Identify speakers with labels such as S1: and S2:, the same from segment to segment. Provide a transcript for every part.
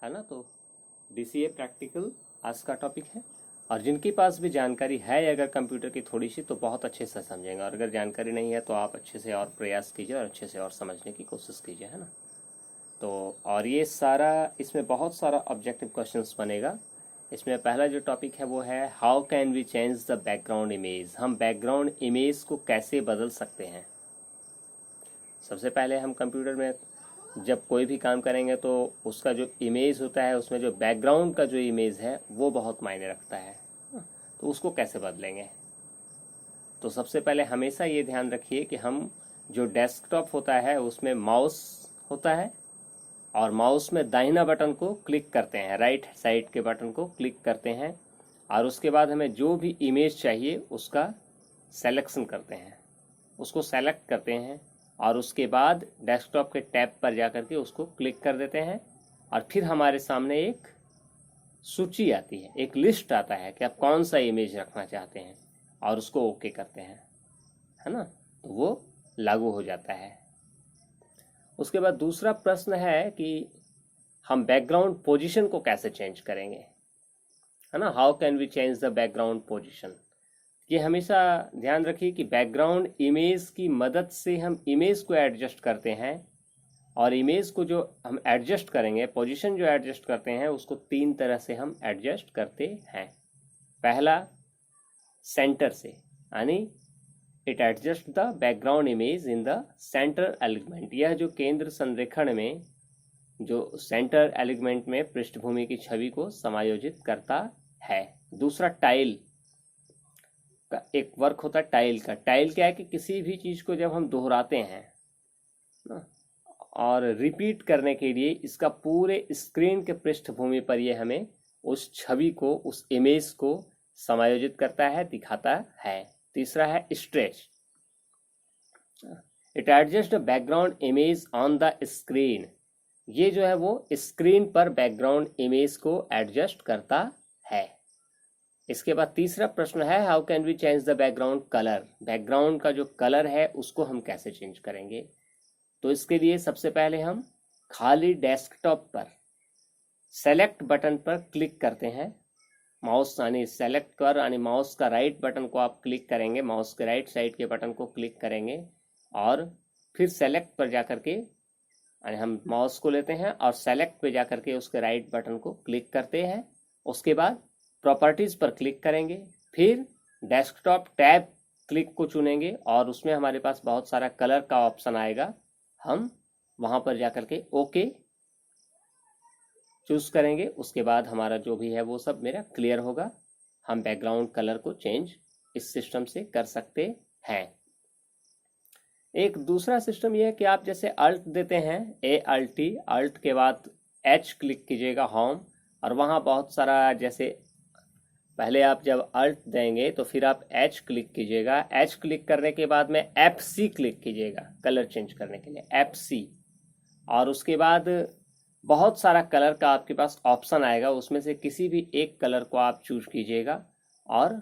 S1: है ना। तो DCA प्रैक्टिकल आज का टॉपिक है, और जिनके पास भी जानकारी है अगर कंप्यूटर की थोड़ी सी, तो बहुत अच्छे से समझेंगे, और अगर जानकारी नहीं है तो आप अच्छे से और प्रयास कीजिए और अच्छे से और समझने की कोशिश कीजिए, है ना। तो और ये सारा, इसमें बहुत सारा ऑब्जेक्टिव क्वेश्चंस बनेगा। इसमें पहला जो टॉपिक है वो है how can we change the background image. हम बैकग्राउंड इमेज को कैसे बदल सकते हैं। सबसे पहले हम कंप्यूटर में जब कोई भी काम करेंगे तो उसका जो इमेज होता है, उसमें जो बैकग्राउंड का जो इमेज है वो बहुत मायने रखता है। तो उसको कैसे बदलेंगे। तो सबसे पहले हमेशा ये ध्यान रखिए कि हम जो डेस्कटॉप होता है उसमें माउस होता है, और माउस में दाहिना बटन को क्लिक करते हैं, राइट साइड के बटन को क्लिक करते हैं, और उसके बाद हमें जो भी इमेज चाहिए उसका सेलेक्शन करते हैं, उसको सेलेक्ट करते हैं, और उसके बाद डेस्कटॉप के टैब पर जाकर के उसको क्लिक कर देते हैं, और फिर हमारे सामने एक सूची आती है, एक लिस्ट आता है कि आप कौन सा इमेज रखना चाहते हैं, और उसको ओके करते हैं, है ना। तो वो लागू हो जाता है। उसके बाद दूसरा प्रश्न है कि हम बैकग्राउंड पोजीशन को कैसे चेंज करेंगे, है ना। How can we change the background position. ये हमेशा ध्यान रखिए कि बैकग्राउंड इमेज की मदद से हम इमेज को एडजस्ट करते हैं, और इमेज को जो हम एडजस्ट करेंगे, पोजीशन जो एडजस्ट करते हैं, उसको 3 तरह से हम एडजस्ट करते हैं। पहला, सेंटर से, यानी it adjust the background image in the centre element. यह जो केंद्र संरेखण में, जो सेंटर एलिमेंट में पृष्ठभूमि की छवि को समायोजित करता है। दूसरा, टाइल का एक वर्क होता है टाइल का। टाइल क्या है कि किसी भी चीज को जब हम दोहराते हैं ना, और रिपीट करने के लिए इसका पूरे स्क्रीन के पृष्ठभूमि पर ये हमें उस छवि को, उस इमेज को समायोजित करता है, दिखाता है। तीसरा है stretch. It adjust the background image on the screen. ये जो है वो स्क्रीन पर बैकग्राउंड इमेज को एडजस्ट करता है। इसके बाद तीसरा प्रश्न है how can we change the background colour. Background का जो कलर है उसको हम कैसे चेंज करेंगे। तो इसके लिए सबसे पहले हम खाली डेस्कटॉप पर सेलेक्ट बटन पर क्लिक करते हैं। माउस यानी सेलेक्ट कर, यानी माउस का राइट बटन को आप क्लिक करेंगे, माउस के राइट साइड के बटन को क्लिक करेंगे, और फिर सेलेक्ट पर जाकर के, यानी हम माउस को लेते हैं और सेलेक्ट पे जाकर के उसके राइट बटन को क्लिक करते हैं। उसके बाद प्रॉपर्टीज पर क्लिक करेंगे, फिर डेस्कटॉप टैब क्लिक को चुनेंगे, और उसमें हमारे पास बहुत सारा कलर का ऑप्शन आएगा। हम वहां पर जाकर के ओके चूज करेंगे। उसके बाद हमारा जो भी है वो सब मेरा क्लियर होगा। हम बैकग्राउंड कलर को चेंज इस सिस्टम से कर सकते हैं। एक दूसरा सिस्टम यह है कि आप जैसे अल्ट देते हैं, ALT, अल्ट के बाद H क्लिक कीजिएगा, होम, और वहां बहुत सारा, जैसे पहले आप जब अल्ट देंगे तो फिर आप H क्लिक कीजिएगा, H क्लिक करने के बाद में FC क्लिक कीजिएगा कलर चेंज करने के लिए, FC, और उसके बाद बहुत सारा कलर का आपके पास ऑप्शन आएगा, उसमें से किसी भी एक कलर को आप चूज कीजिएगा और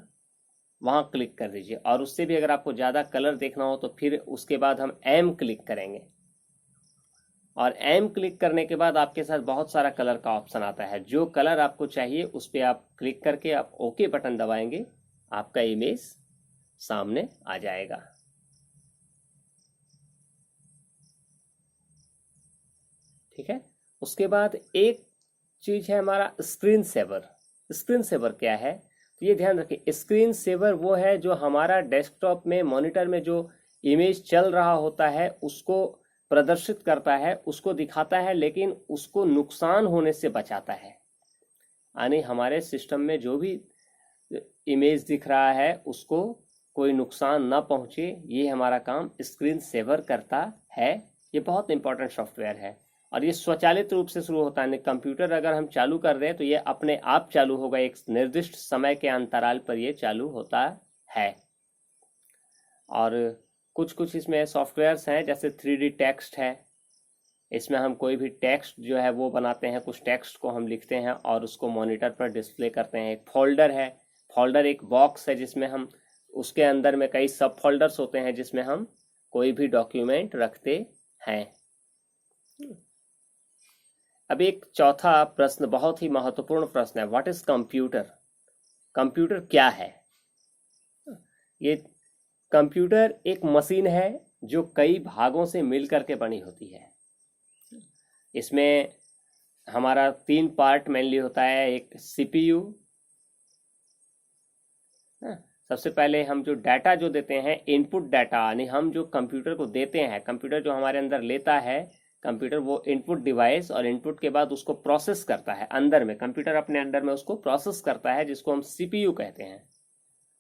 S1: वहां क्लिक कर दीजिए। और उससे भी अगर आपको ज़्यादा कलर देखना हो तो फिर उसके बाद हम M क्लिक करेंगे, और M क्लिक करने के बाद आपके साथ बहुत सारा कलर का ऑप्शन आता है। जो कलर आपको चाहिए उस पर आप क्लिक करके आप ओके बटन दबाएंगे, आपका इमेज सामने आ जाएगा। ठीक है। उसके बाद एक चीज है हमारा स्क्रीन सेवर। स्क्रीन सेवर क्या है, तो ये ध्यान रखिए, स्क्रीन सेवर वो है जो हमारा डेस्कटॉप में, मॉनिटर में जो इमेज चल रहा होता है उसको प्रदर्शित करता है, उसको दिखाता है, लेकिन उसको नुकसान होने से बचाता है। यानी हमारे सिस्टम में जो भी इमेज दिख रहा है उसको कोई नुकसान ना पहुंचे, ये हमारा काम स्क्रीन सेवर करता है। ये बहुत इंपॉर्टेंट सॉफ्टवेयर है, और ये स्वचालित रूप से शुरू होता है। कंप्यूटर अगर हम चालू कर दें तो ये अपने आप चालू होगा, एक निर्दिष्ट समय के अंतराल पर ये चालू होता है। और कुछ कुछ इसमें सॉफ्टवेयर्स हैं, जैसे 3D टेक्स्ट है। इसमें हम कोई भी टेक्स्ट जो है वो बनाते हैं, कुछ टेक्स्ट को हम लिखते हैं और उसको मॉनिटर पर डिस्प्ले करते हैं। एक फोल्डर है, फोल्डर एक बॉक्स है जिसमें हम, उसके अंदर में कई सब फोल्डर्स होते हैं जिसमें हम कोई भी डॉक्यूमेंट रखते हैं। अब एक चौथा प्रश्न बहुत ही महत्वपूर्ण प्रश्न है, व्हाट इज कंप्यूटर? कंप्यूटर क्या है? ये कंप्यूटर एक मशीन है जो कई भागों से मिल करके बनी होती है। इसमें हमारा 3 पार्ट मेनली होता है। एक सीपीयू, सबसे पहले हम जो डाटा जो देते हैं, इनपुट डाटा, यानी हम जो कंप्यूटर को देते हैं, कंप्यूटर जो हमारे अंदर लेता है, कंप्यूटर वो इनपुट डिवाइस, और इनपुट के बाद उसको प्रोसेस करता है अंदर में, कंप्यूटर अपने अंदर में उसको प्रोसेस करता है, जिसको हम सीपीयू कहते हैं,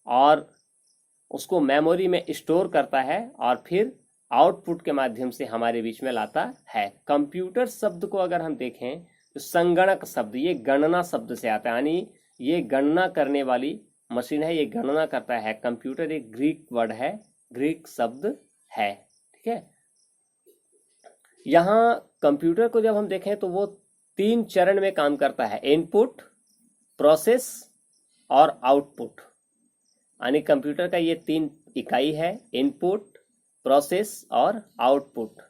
S1: और उसको मेमोरी में स्टोर करता है, और फिर आउटपुट के माध्यम से हमारे बीच में लाता है। कंप्यूटर शब्द को अगर हम देखें तो संगणक शब्द, ये गणना शब्द से आता है, यानी ये गणना करने वाली मशीन है, ये गणना करता है। कंप्यूटर एक ग्रीक वर्ड है, ग्रीक शब्द है, ठीक है। यहाँ कंप्यूटर को जब हम देखें तो वो 3 चरण में काम करता है, इनपुट, प्रोसेस और आउटपुट, यानी कंप्यूटर का ये 3 इकाई है, इनपुट, प्रोसेस और आउटपुट।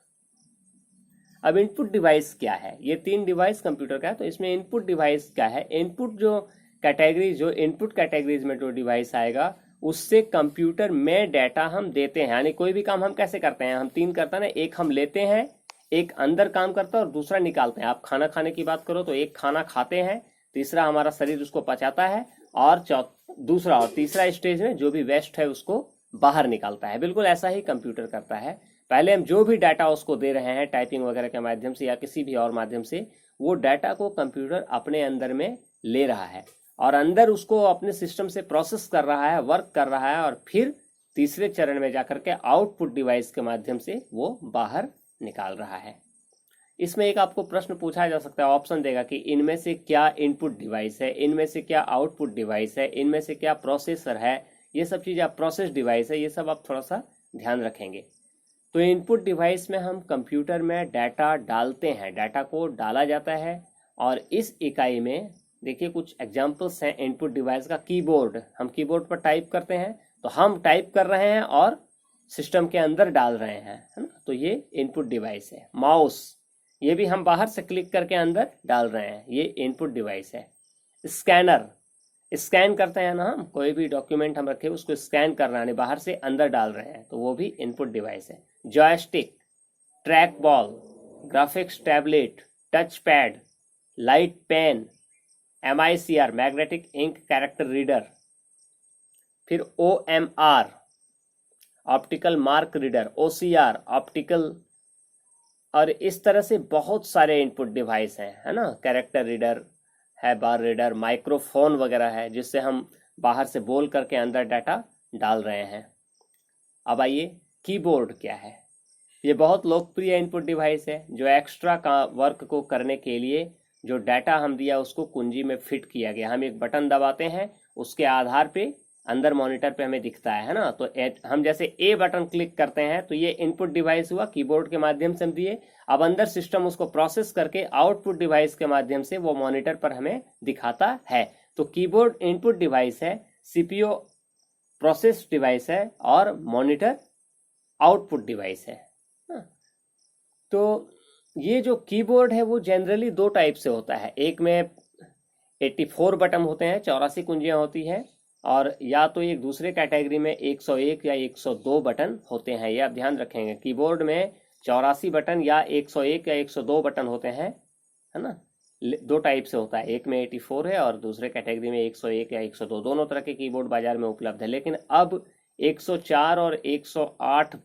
S1: अब इनपुट डिवाइस क्या है? ये 3 डिवाइस कंप्यूटर का है, तो इसमें इनपुट डिवाइस क्या है? इनपुट जो कैटेगरी, जो इनपुट कैटेगरीज में जो डिवाइस आएगा, उससे कंप्यूटर में डाटा हम देते हैं। यानी कोई भी काम हम कैसे करते हैं, हम 3 करते हैं ना, एक हम लेते हैं, एक अंदर काम करता है और दूसरा निकालते हैं। आप खाना खाने की बात करो तो एक खाना खाते हैं, तीसरा हमारा शरीर उसको पचाता है, और दूसरा और तीसरा स्टेज में जो भी वेस्ट है उसको बाहर निकालता है। बिल्कुल ऐसा ही कंप्यूटर करता है। पहले हम जो भी डाटा उसको दे रहे हैं टाइपिंग वगैरह के माध्यम से या किसी भी और माध्यम से, वो डाटा को कंप्यूटर अपने अंदर में ले रहा है और अंदर उसको अपने सिस्टम से प्रोसेस कर रहा है, वर्क कर रहा है, और फिर तीसरे चरण में जाकर के आउटपुट डिवाइस के माध्यम से वो बाहर निकाल रहा है। इसमें एक आपको प्रश्न पूछा जा सकता है, ऑप्शन देगा कि इनमें से क्या इनपुट डिवाइस है, इनमें से क्या आउटपुट डिवाइस है, इनमें से क्या प्रोसेसर है, ये सब चीज़ आप प्रोसेस डिवाइस है, ये सब आप थोड़ा सा ध्यान रखेंगे। तो इनपुट डिवाइस में हम कंप्यूटर में डाटा डालते हैं, डाटा को डाला जाता है, और इस इकाई में देखिए कुछ एग्जाम्पल्स हैं इनपुट डिवाइस का। कीबोर्ड, हम कीबोर्ड पर टाइप करते हैं, तो हम टाइप कर रहे हैं और सिस्टम के अंदर डाल रहे हैं, है ना, तो ये इनपुट डिवाइस है। माउस, ये भी हम बाहर से क्लिक करके अंदर डाल रहे हैं, ये इनपुट डिवाइस है। स्कैनर, स्कैन करते हैं ना हम, कोई भी डॉक्यूमेंट हम रखे उसको स्कैन कर रहे हैं, बाहर से अंदर डाल रहे हैं, तो वो भी इनपुट डिवाइस है। Joystick, track ball, graphics tablet, touch pad, light pen, MICR, magnetic ink character reader, फिर OMR, optical mark reader, OCR, optical, और इस तरह से बहुत सारे इनपुट डिवाइस हैं, है ना। कैरेक्टर रीडर है, बार रीडर, माइक्रोफोन वगैरह है, जिससे हम बाहर से बोल करके अंदर डाटा डाल रहे हैं। अब आइए, कीबोर्ड क्या है? ये बहुत लोकप्रिय इनपुट डिवाइस है, जो एक्स्ट्रा का वर्क को करने के लिए जो डाटा हम दिया उसको कुंजी में फिट किया गया। हम एक बटन दबाते हैं, उसके आधार पे अंदर मॉनिटर पे हमें दिखता है ना, तो हम जैसे ए बटन क्लिक करते हैं तो ये इनपुट डिवाइस हुआ, कीबोर्ड के माध्यम से हम दिए। अब अंदर सिस्टम उसको प्रोसेस करके आउटपुट डिवाइस के माध्यम से वो मॉनिटर पर हमें दिखाता है। तो कीबोर्ड इनपुट डिवाइस है, सीपीयू प्रोसेस डिवाइस है, और मॉनिटर आउटपुट डिवाइस है। तो ये जो कीबोर्ड है वो जनरली 2 टाइप से होता है। एक में 84 बटन होते हैं, 84 कुंजियां होती हैं, और या तो एक दूसरे कैटेगरी में 101 या 102 बटन होते हैं। ये आप ध्यान रखेंगे, कीबोर्ड में 84 बटन या 101 या 102 बटन होते हैं, है ना। 2 टाइप से होता है, एक में 84 है और दूसरे कैटेगरी में 101 या 102। दोनों तरह के कीबोर्ड बाजार में उपलब्ध है, लेकिन अब 104 और 108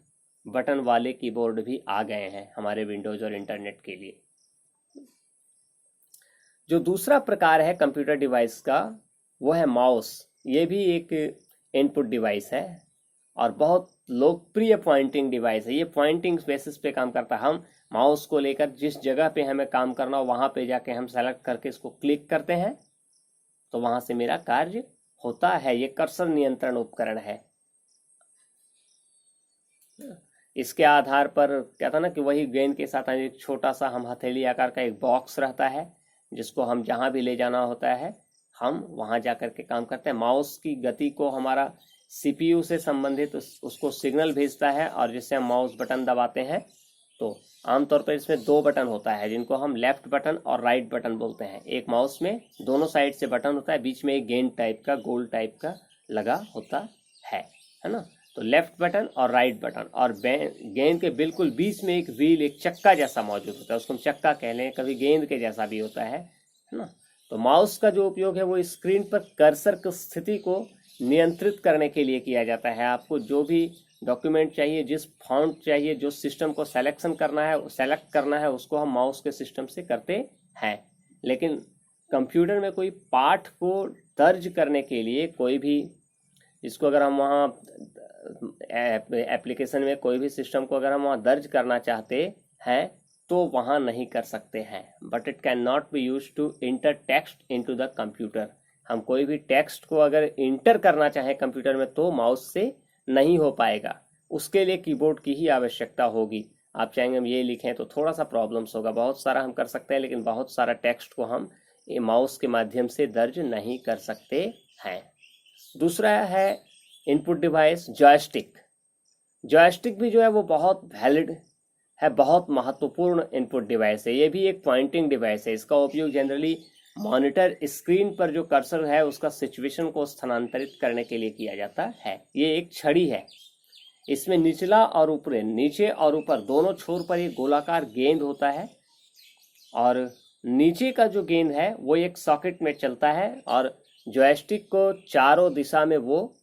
S1: बटन वाले कीबोर्ड भी आ गए हैं हमारे विंडोज और इंटरनेट के लिए। जो दूसरा प्रकार है कंप्यूटर डिवाइस का, वो है माउस। ये भी एक इनपुट डिवाइस है और बहुत लोकप्रिय पॉइंटिंग डिवाइस है। ये पॉइंटिंग बेसिस पे काम करता है। हम माउस को लेकर जिस जगह पे हमें काम करना हो वहां पे जाके हम सेलेक्ट करके इसको क्लिक करते हैं, तो वहां से मेरा कार्य होता है। ये कर्सर नियंत्रण उपकरण है। इसके आधार पर क्या था ना कि वही गेंद के साथ एक छोटा सा हम हथेली आकार का एक बॉक्स रहता है, जिसको हम जहां भी ले जाना होता है हम वहां जाकर के काम करते हैं। माउस की गति को हमारा सीपीयू से संबंधित उसको सिग्नल भेजता है, और जिससे हम माउस बटन दबाते हैं तो आमतौर पर इसमें दो बटन होता है जिनको हम लेफ्ट बटन और राइट बटन बोलते हैं। एक माउस में दोनों साइड से बटन होता है, बीच में एक गेंद टाइप का, गोल टाइप का लगा होता है ना। तो लेफ्ट बटन और राइट बटन, और गेंद के बिल्कुल बीच में एक व्हील, एक चक्का जैसा मौजूद होता है, उसको हम चक्का कह लें, कभी गेंद के जैसा भी होता है ना। तो माउस का जो उपयोग है वो स्क्रीन पर कर्सर की स्थिति को नियंत्रित करने के लिए किया जाता है। आपको जो भी डॉक्यूमेंट चाहिए, जिस फॉन्ट चाहिए, जो सिस्टम को सेलेक्ट करना है उसको हम माउस के सिस्टम से करते हैं। लेकिन कंप्यूटर में कोई पाठ को दर्ज करने के लिए कोई भी, इसको अगर हम वहाँ एप्लीकेशन में कोई भी सिस्टम को अगर हम वहाँ दर्ज करना चाहते हैं तो वहाँ नहीं कर सकते हैं। But it can not be use to enter text into the computer. हम कोई भी टेक्स्ट को अगर इंटर करना चाहें कंप्यूटर में तो माउस से नहीं हो पाएगा, उसके लिए कीबोर्ड की ही आवश्यकता होगी। आप चाहेंगे हम ये लिखें तो थोड़ा सा प्रॉब्लम्स होगा, बहुत सारा हम कर सकते हैं लेकिन बहुत सारा टेक्स्ट को हम माउस के माध्यम से दर्ज नहीं कर सकते हैं। दूसरा है इनपुट डिवाइस जॉयस्टिक। जॉयस्टिक भी जो है वो बहुत वैलिड है, बहुत महत्वपूर्ण इनपुट डिवाइस है। ये भी एक पॉइंटिंग डिवाइस है। इसका उपयोग जनरली मॉनिटर स्क्रीन पर जो कर्सर है उसका सिचुएशन को स्थानांतरित करने के लिए किया जाता है। ये एक छड़ी है, इसमें नीचे और ऊपर दोनों छोर पर एक गोलाकार गेंद होता है, और नीचे का जो गेंद है वो एक सॉकेट में चलता है और जॉयस्टिक को चारों दिशा में वो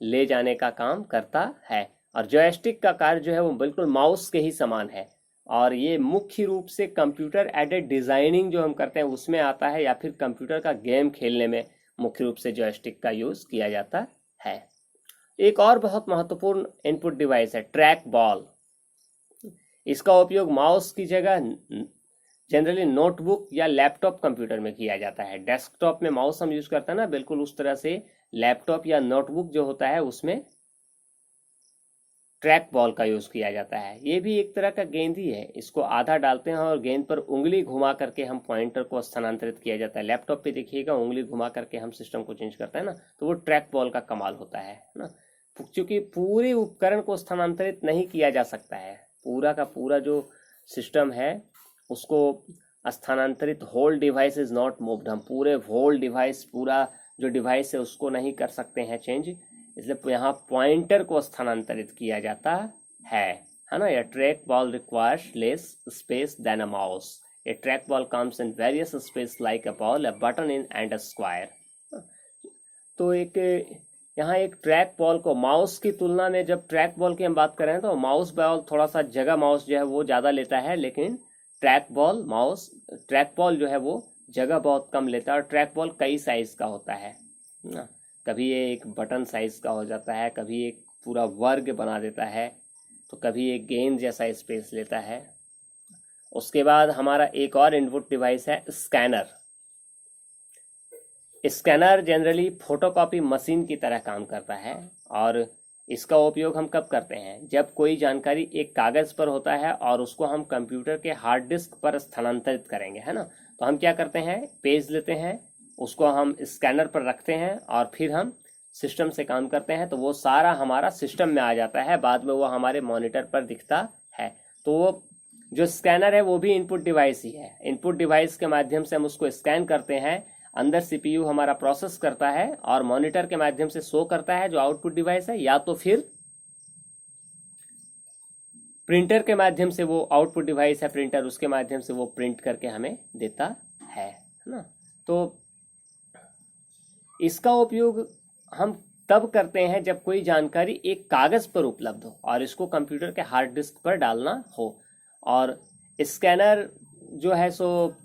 S1: ले जाने का काम करता है। और जॉयस्टिक का कार्य जो है वो बिल्कुल माउस के ही समान है, और ये मुख्य रूप से कंप्यूटर एडेड डिजाइनिंग जो हम करते हैं उसमें आता है, या फिर कंप्यूटर का गेम खेलने में मुख्य रूप से जॉयस्टिक का यूज किया जाता है। एक और बहुत महत्वपूर्ण इनपुट डिवाइस है ट्रैक बॉल। इसका उपयोग माउस की जगह जनरली नोटबुक या लैपटॉप कंप्यूटर में किया जाता है। डेस्कटॉप में माउस हम यूज करते हैं ना, बिल्कुल उस तरह से लैपटॉप या नोटबुक जो होता है उसमें ट्रैक बॉल का यूज किया जाता है। ये भी एक तरह का गेंद ही है, इसको आधा डालते हैं और गेंद पर उंगली घुमा करके हम पॉइंटर को स्थानांतरित किया जाता है। लैपटॉप पे देखिएगा उंगली घुमा करके हम सिस्टम को चेंज करते हैं ना, तो वो ट्रैक बॉल का कमाल होता है ना। क्योंकि पूरे उपकरण को स्थानांतरित नहीं किया जा सकता है, पूरा का पूरा जो सिस्टम है उसको स्थानांतरित, whole device is not moved, हम पूरे होल डिवाइस, पूरा जो डिवाइस है उसको नहीं कर सकते हैं चेंज, इसलिए यहाँ पॉइंटर को स्थानांतरित किया जाता है ना। यह track ball requires less space than a mouse. A track ball comes in various space like a ball, a button in and a square. तो यहाँ एक ट्रैक बॉल को माउस की तुलना में, जब ट्रैक बॉल की हम बात करें तो माउस बॉल थोड़ा सा जगह माउस जो है वो ज़्यादा लेता है, लेकिन ट्रैक बॉल जो है वो जगह बहुत कम लेता है। और ट्रैक बॉल कई साइज का होता है ना, कभी ये एक बटन साइज का हो जाता है, कभी एक पूरा वर्ग बना देता है, तो कभी एक गेंद जैसा स्पेस लेता है। उसके बाद हमारा एक और इनपुट डिवाइस है scanner. Scanner generally photocopy machine की तरह काम करता है, और इसका उपयोग हम कब करते हैं, जब कोई जानकारी एक कागज पर होता है और उसको हम कंप्यूटर के हार्ड डिस्क पर स्थानांतरित करेंगे, है ना। तो हम क्या करते हैं, पेज लेते हैं, उसको हम स्कैनर पर रखते हैं और फिर हम सिस्टम से काम करते हैं, तो वो सारा हमारा सिस्टम में आ जाता है, बाद में वो हमारे मॉनिटर पर दिखता है। तो वो जो स्कैनर है वो भी इनपुट डिवाइस ही है। इनपुट डिवाइस के माध्यम से हम उसको स्कैन करते हैं, अंदर सीपीयू हमारा प्रोसेस करता है और मॉनिटर के माध्यम से शो करता है जो आउटपुट डिवाइस है, या तो फिर प्रिंटर के माध्यम से, वो आउटपुट डिवाइस है प्रिंटर, उसके माध्यम से वो प्रिंट करके हमें देता है ना। तो इसका उपयोग हम तब करते हैं जब कोई जानकारी एक कागज पर उपलब्ध हो और इसको कंप्यूटर के हार्ड डिस्क पर डालना हो। और स्कैनर जो है सो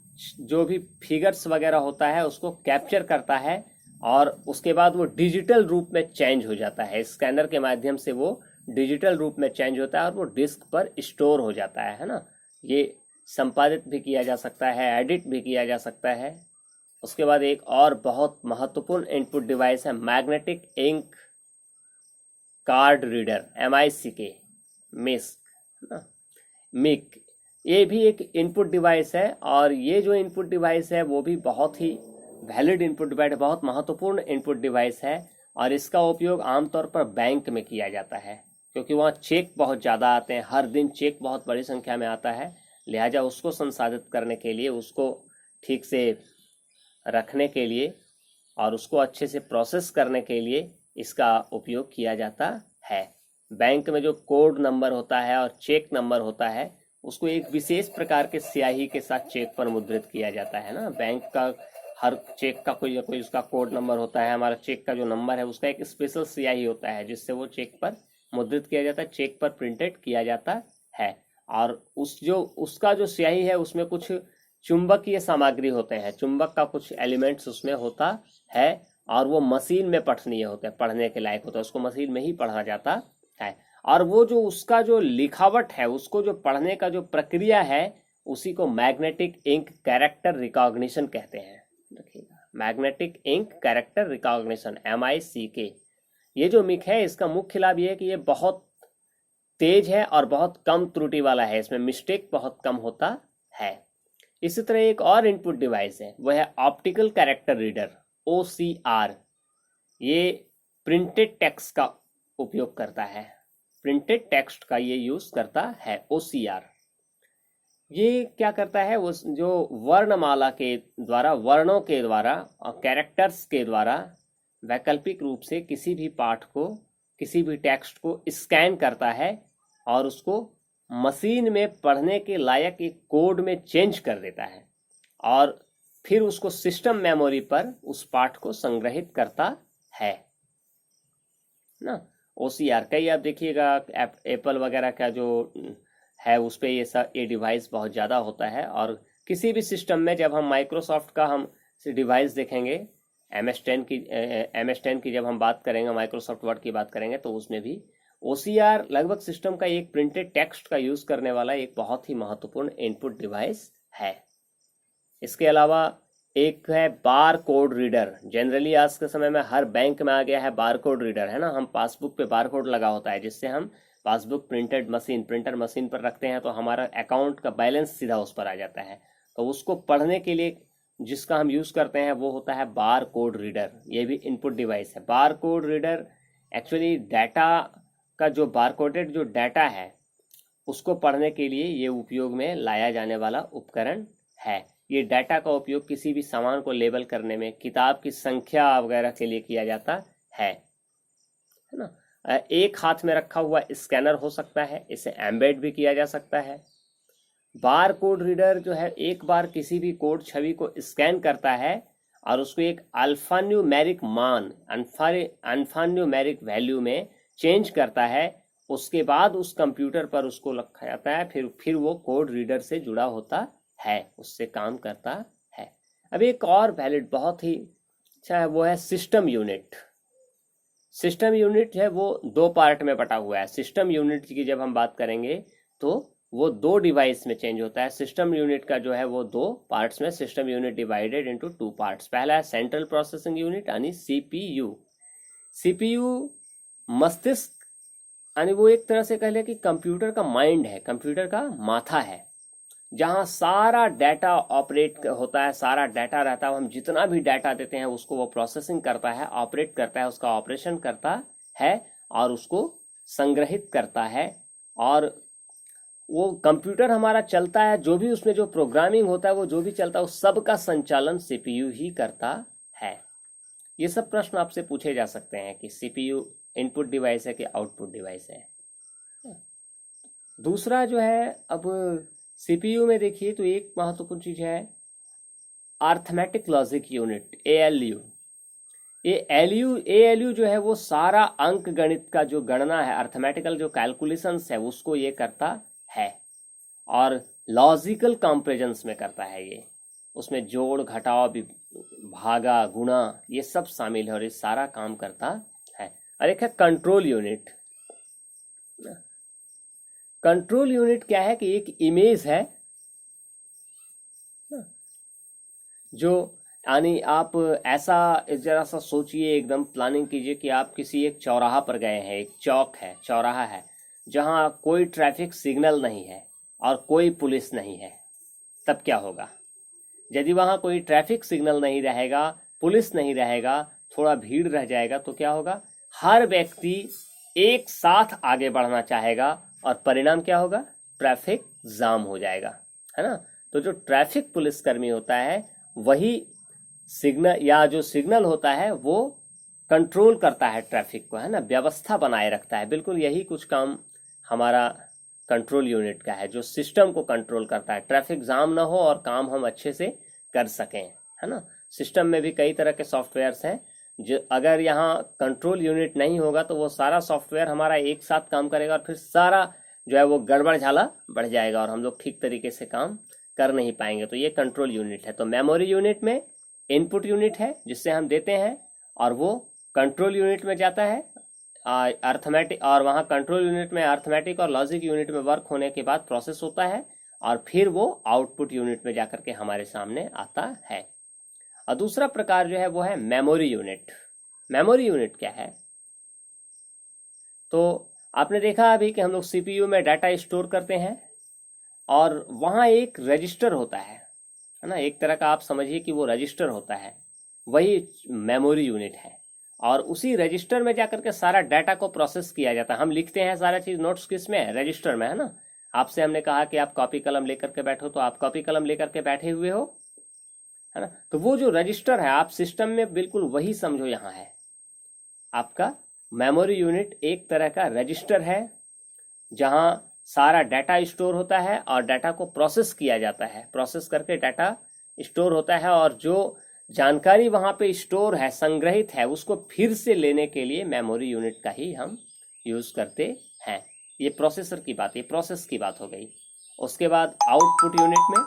S1: जो भी फिगर्स वगैरह होता है उसको कैप्चर करता है और उसके बाद वो डिजिटल रूप में चेंज हो जाता है। स्कैनर के माध्यम से वो डिजिटल रूप में चेंज होता है और वो डिस्क पर स्टोर हो जाता है ना। ये संपादित भी किया जा सकता है, एडिट भी किया जा सकता है। उसके बाद एक और बहुत महत्वपूर्ण इनपुट डिवाइस है magnetic ink card reader, MICK, मिक। ये भी एक इनपुट डिवाइस है, और ये जो इनपुट डिवाइस है वो भी बहुत ही वैलिड इनपुट डिवाइस है, बहुत महत्वपूर्ण इनपुट डिवाइस है, और इसका उपयोग आमतौर पर बैंक में किया जाता है। क्योंकि वहाँ चेक बहुत ज़्यादा आते हैं, हर दिन चेक बहुत बड़ी संख्या में आता है, लिहाजा उसको संसाधित करने के लिए, उसको ठीक से रखने के लिए और उसको अच्छे से प्रोसेस करने के लिए इसका उपयोग किया जाता है। बैंक में जो कोड नंबर होता है और चेक नंबर होता है, उसको एक विशेष प्रकार के स्याही के साथ चेक पर मुद्रित किया जाता है ना। बैंक का हर चेक का कोई ना कोई उसका कोड नंबर होता है, हमारा चेक का जो नंबर है उसका एक स्पेशल स्याही होता है जिससे वो चेक पर मुद्रित किया जाता है, चेक पर प्रिंटेड किया जाता है। और उसका जो स्याही है उसमें कुछ चुंबकीय सामग्री होते हैं, चुंबक का कुछ एलिमेंट्स उसमें होता है और वो मशीन में पठनीय होता है, पढ़ने के लायक होता है, उसको मशीन में ही पढ़ा जाता है। और वो जो उसका जो लिखावट है, उसको जो पढ़ने का जो प्रक्रिया है, उसी को मैग्नेटिक इंक कैरेक्टर रिकॉग्निशन कहते हैं। देखिएगा, magnetic ink character recognition, MICK। ये जो मिक है इसका मुख्य लाभ ये है कि ये बहुत तेज है और बहुत कम त्रुटि वाला है, इसमें मिस्टेक बहुत कम होता है। इसी तरह एक और इनपुट डिवाइस है, वह है ऑप्टिकल कैरेक्टर रीडर, OCR। ये प्रिंटेड टेक्स्ट का उपयोग करता है, प्रिंटेड टेक्स्ट का ये यूज करता है OCR। ये क्या करता है, वो जो वर्णमाला के द्वारा, वर्णों के द्वारा और कैरेक्टर्स के द्वारा वैकल्पिक रूप से किसी भी पाठ को, किसी भी टेक्स्ट को स्कैन करता है और उसको मशीन में पढ़ने के लायक एक कोड में चेंज कर देता है और फिर उसको सिस्टम मेमोरी पर उस पाठ को संग्रहित करता है ना। OCR कई आप देखिएगा एप्पल वगैरह का जो है उस पर ये डिवाइस बहुत ज़्यादा होता है। और किसी भी सिस्टम में जब हम माइक्रोसॉफ्ट का हम डिवाइस देखेंगे, MS10 की जब हम बात करेंगे, माइक्रोसॉफ्ट वर्ड की बात करेंगे, तो उसमें भी OCR लगभग सिस्टम का एक प्रिंटेड टेक्स्ट का यूज़ करने वाला एक बहुत ही महत्वपूर्ण इनपुट डिवाइस है। इसके अलावा एक है बार कोड रीडर। जनरली आज के समय में हर बैंक में आ गया है बार कोड रीडर, है ना। हम पासबुक पे बार कोड लगा होता है जिससे हम पासबुक प्रिंटर मशीन पर रखते हैं तो हमारा अकाउंट का बैलेंस सीधा उस पर आ जाता है। तो उसको पढ़ने के लिए जिसका हम यूज़ करते हैं वो होता है बार कोड रीडर। ये भी इनपुट डिवाइस है। Bar code reader actually data का जो बारकोडेड जो डाटा है उसको पढ़ने के लिए ये उपयोग में लाया जाने वाला उपकरण है। ये डाटा का उपयोग किसी भी सामान को लेबल करने में, किताब की संख्या वगैरह के लिए किया जाता है ना। एक हाथ में रखा हुआ स्कैनर हो सकता है, इसे एम्बेड भी किया जा सकता है। बार कोड रीडर जो है एक बार किसी भी कोड छवि को स्कैन करता है और उसको एक अल्फान्यूमेरिक मान, अल्फान्यूमेरिक वैल्यू में चेंज करता है। उसके बाद उस कंप्यूटर पर उसको रखा जाता है, फिर वो कोड रीडर से जुड़ा होता है, उससे काम करता है। अब एक और वैलिड बहुत ही अच्छा है, वो है सिस्टम यूनिट। सिस्टम यूनिट है वो दो पार्ट में बटा हुआ है। सिस्टम यूनिट की जब हम बात करेंगे तो वो दो डिवाइस में चेंज होता है। सिस्टम यूनिट का जो है वो दो पार्ट्स में, system unit divided into two parts. पहला है सेंट्रल प्रोसेसिंग यूनिट यानी CPU। CPU मस्तिष्क यानी वो एक तरह से कह ले कि कंप्यूटर का माइंड है, कंप्यूटर का माथा है, जहां सारा डाटा ऑपरेट होता है, सारा डाटा रहता है। हम जितना भी डाटा देते हैं उसको वो प्रोसेसिंग करता है, ऑपरेट करता है, उसका ऑपरेशन करता है और उसको संग्रहित करता है। और वो कंप्यूटर हमारा चलता है, जो भी उसमें जो प्रोग्रामिंग होता है, वो जो भी चलता है, उस सब का संचालन CPU ही करता है। ये सब प्रश्न आपसे पूछे जा सकते हैं कि CPU इनपुट डिवाइस है कि आउटपुट डिवाइस है। दूसरा जो है, अब CPU में देखिए तो एक महत्वपूर्ण चीज है arithmetic logic unit, ALU। ALU जो है वो सारा अंक गणित का जो गणना है, अर्थमेटिकल जो कैलकुलेशंस है, उसको ये करता है और लॉजिकल कंपैरिजंस में करता है। ये उसमें जोड़, घटाव, भागा, गुणा, ये सब शामिल है और ये सारा काम करता है। और एक है कंट्रोल यूनिट। कंट्रोल यूनिट क्या है कि एक इमेज है जो, यानी आप ऐसा जरा सा सोचिए, एकदम प्लानिंग कीजिए कि आप किसी एक चौराहा पर गए हैं, एक चौक है, चौराहा है, जहां कोई ट्रैफिक सिग्नल नहीं है और कोई पुलिस नहीं है। तब क्या होगा? यदि वहां कोई ट्रैफिक सिग्नल नहीं रहेगा, पुलिस नहीं रहेगा, थोड़ा भीड़ रह जाएगा, तो क्या होगा? हर व्यक्ति एक साथ आगे बढ़ना चाहेगा और परिणाम क्या होगा? ट्रैफिक जाम हो जाएगा, है ना। तो जो ट्रैफिक पुलिसकर्मी होता है वही सिग्नल या जो सिग्नल होता है वो कंट्रोल करता है ट्रैफिक को, है ना, व्यवस्था बनाए रखता है। बिल्कुल यही कुछ काम हमारा कंट्रोल यूनिट का है, जो सिस्टम को कंट्रोल करता है, ट्रैफिक जाम ना हो और काम हम अच्छे से कर सकें, है ना। सिस्टम में भी कई तरह के सॉफ्टवेयर्स हैं, जो अगर यहाँ कंट्रोल यूनिट नहीं होगा तो वो सारा सॉफ्टवेयर हमारा एक साथ काम करेगा और फिर सारा जो है वो गड़बड़ झाला बढ़ जाएगा और हम लोग ठीक तरीके से काम कर नहीं पाएंगे। तो ये कंट्रोल यूनिट है। तो मेमोरी यूनिट में इनपुट यूनिट है जिससे हम देते हैं, और वो कंट्रोल यूनिट में जाता है अर्थमेटिक, और वहाँ कंट्रोल यूनिट में अर्थमेटिक और लॉजिक यूनिट में वर्क होने के बाद प्रोसेस होता है और फिर वो आउटपुट यूनिट में जाकर के हमारे सामने आता है। और दूसरा प्रकार जो है वो है मेमोरी यूनिट। मेमोरी यूनिट क्या है? तो आपने देखा अभी कि हम लोग सीपीयू में डाटा स्टोर करते हैं और वहाँ एक रजिस्टर होता है ना, एक तरह का आप समझिए कि वो रजिस्टर होता है, वही मेमोरी यूनिट है। और उसी रजिस्टर में जाकर के सारा डाटा को प्रोसेस किया जाता है। हम लिखते हैं सारा चीज नोट्स किस में? रजिस्टर में, है ना। आपसे हमने कहा कि आप कॉपी कलम लेकर के बैठो, तो आप कॉपी कलम लेकर के बैठे हुए हो, है ना। तो वो जो रजिस्टर है आप सिस्टम में बिल्कुल वही समझो यहाँ है। आपका मेमोरी यूनिट एक तरह का रजिस्टर है जहां सारा डाटा स्टोर होता है और डाटा को प्रोसेस किया जाता है, प्रोसेस करके डाटा स्टोर होता है, और जो जानकारी वहां पे स्टोर है, संग्रहित है, उसको फिर से लेने के लिए मेमोरी यूनिट का ही हम यूज करते हैं। ये प्रोसेसर की बात, ये प्रोसेस की बात हो गई। उसके बाद आउटपुट यूनिट में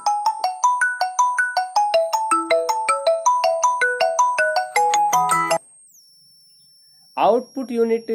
S1: आउटपुट यूनिट